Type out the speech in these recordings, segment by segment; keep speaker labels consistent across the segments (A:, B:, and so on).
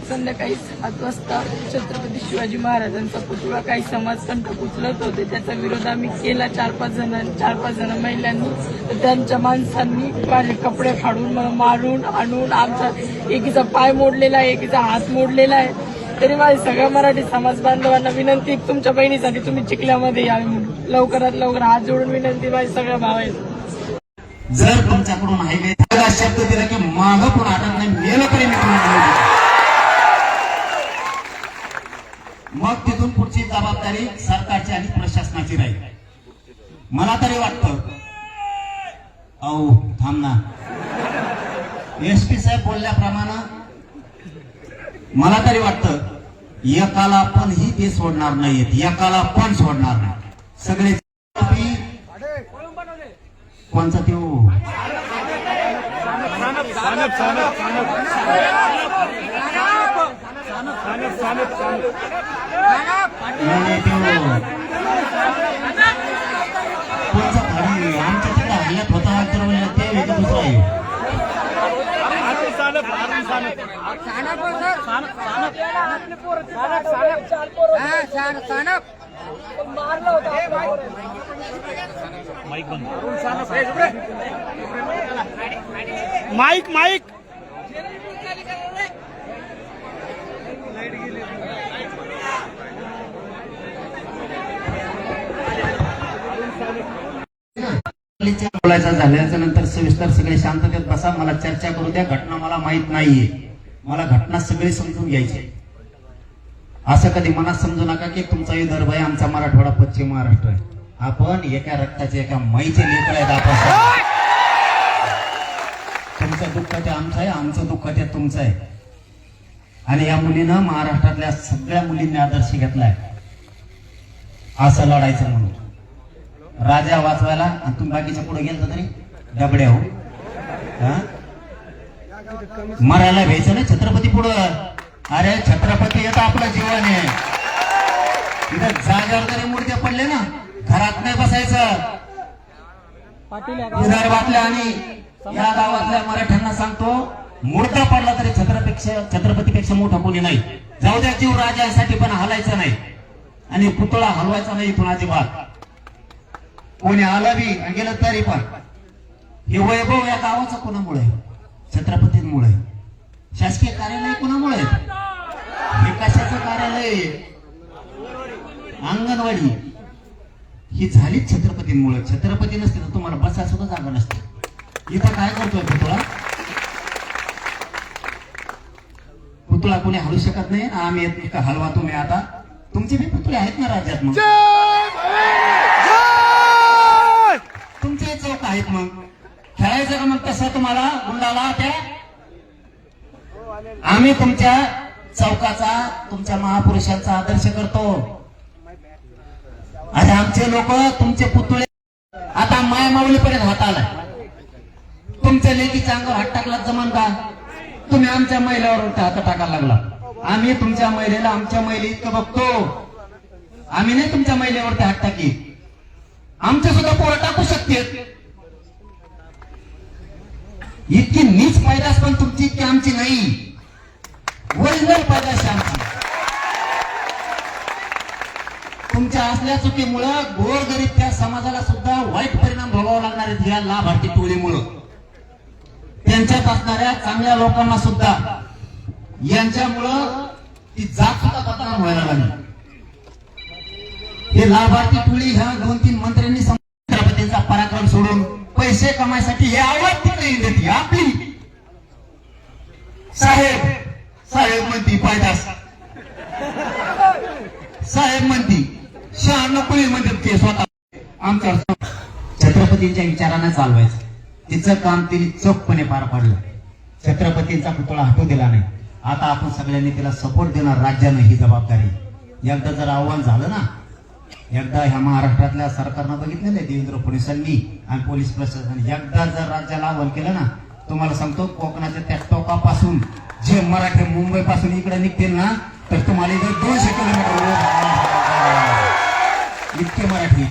A: संध्याकाळी 7 वाजता छत्रपती शिवाजी महाराजांचा पुतळा काही समाजकंटक उचलत होते, त्याचा विरोध आम्ही केला. 4-5 जण महिलांनी, तर त्यांच्या माणसांनी माझे कपडे फाडून मला मारून आणून, आमचा एकीचा पाय मोडलेला आहे, एकीचा हात मोडलेला आहे. तरी माझी सगळ्या मराठी समाज बांधवांना विनंती, तुमच्या बहिणीसाठी तुम्ही चिखल्यामध्ये यावे म्हणून लवकरात लवकर हात जोडून विनंती माझी सगळ्या भावायला.
B: जर तुमच्याकडून हायवे शब्द दिला की मागं पण आठवत नाही, मेलं तरी मी मग तिथून पुढची जबाबदारी सरकारची आणि प्रशासनाची राहील. मला तरी वाटतं, अहो थांब ना, एसपी साहेब बोलल्याप्रमाणे मला तरी वाटतं एकाला पण ही ते सोडणार नाहीत, एकाला पण सोडणार नाही. सगळे कोणचा तो आमच्या तिथे हल्ल्यात होता ते दुसरा आहे.
C: माईक माईक
B: बोलायचं झाल्याच्या नंतर सविस्तर सगळे शांततेत बसा, मला चर्चा करू द्या. घटना मला माहित नाहीये, मला घटना सगळी समजून घ्यायची. असं कधी मनात समजू नका की तुमचा विदर्भ आहे, आमचा मराठवाडा पश्चिम महाराष्ट्र आहे. आपण एका रक्ताचे एका माईचे लेकर आहेत. आपण तुमचं दुःख ते आमचं आहे, आमचं दुःख ते तुमचं आहे. आणि या मुलीनं महाराष्ट्रातल्या सगळ्या मुलींनी आदर्श घेतलाय असं लढायचं म्हणून. राजा वाचवायला आणि तुम्ही बाकीच्या पुढे गेलं तरी डबड्या हो. मरायला घ्यायचं ना छत्रपती पुढं. अरे छत्रपती येतं आपलं जीवन आहे. इथं जागेवर तरी मूर्त्या पडले ना, घरात नाही बसायचं. विदर्भातल्या आणि या गावातल्या मराठ्यांना सांगतो, मूर्ता पडला तरी छत्रपतीपेक्षा मोठा कोणी नाही. जाऊ द्या, जीव राजासाठी पण हलायचं नाही आणि पुतळा हलवायचा नाही इथून अजिबात. कोणी आलं बी गेलं तरी पण. हे वैभव या गावाचं कोणामुळे? छत्रपतींमुळे. शासकीय कार्यालय कोणामुळे? हे कशाचं कार्यालय? अंगणवाडी ही झालीच छत्रपतींमुळे. छत्रपती नसते तर तुम्हाला बसा सुद्धा जागा नसते. इथं काय करतोय पुतळा? पुतळा कोणी हलू शकत नाही. आम्ही हलवा तुम्ही. आता तुमचे बी पुतळे आहेत ना राज्यात, मग तुमचे चौक आहेत, मग खेळायचं का? मग तसं तुम्हाला गुंडाला त्या आम्ही तुमच्या चौकाचा, तुमच्या महापुरुषांचा आदर्श करतो. आणि आमचे लोक तुमचे पुतळे आता माय माऊलीपर्यंत हात आलाय. तुमच्या लेकीच्या अंगावर हात टाकला जमान का? तुम्ही आमच्या महिलेवर हात टाकायला लागला. आम्ही तुमच्या महिलेला आमच्या महिले इतकं बघतो. आम्ही नाही तुमच्या महिलेवरती हात टाकी. आमचे सुद्धा पोरं टाकू शकते. इतकी नीच पैदास पण तुमची इतकी आमची नाही. ओरिजिनल पैदास आमची. तुमच्या असल्या चुकीमुळं गोरगरीब त्या समाजाला सुद्धा वाईट परिणाम भोगावा लागणार आहेत. या लाभार्थी टोळीमुळं त्यांच्यात असणाऱ्या चांगल्या लोकांना सुद्धा यांच्यामुळं ती जात सुद्धा बदनाम व्हायला लागली. हे लाभार्थी टोळी ह्या 2-3 मंत्र्यांनी छत्रपतींचा पराक्रम सोडून पैसे कमायसाठी हे आवड तिकडे देते आपली. साहेब म्हणती पायदास, साहेब म्हणती शहाण्णव कुणी म्हणतात ते स्वतः. आमच्या छत्रपतींच्या विचारानं चालवायचं. तिचं काम तिने चोखपणे पार पाडलं. छत्रपतींचा पुतळा हटू दिला नाही. आता आपण सगळ्यांनी तिला सपोर्ट देणार. राज्यानं ही जबाबदारी. एकदा जर आव्हान झालं ना, एकदा ह्या महाराष्ट्रातल्या सरकारनं बघितलेलं आहे, देवेंद्र फडणवीसांनी आणि पोलीस प्रशासनाने एकदा जर राज्याला आव्हान केलं ना, तुम्हाला सांगतो कोकणाच्या त्या टोकापासून जे मराठी मुंबई पासून इकडे निघतील ना, तर तुम्हाला इकडे 200 किलोमीटर इतके मराठी.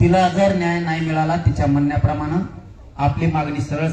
B: तिला जर न्याय नाही मिळाला तिच्या म्हणण्याप्रमाणे आपली मागणी सरळ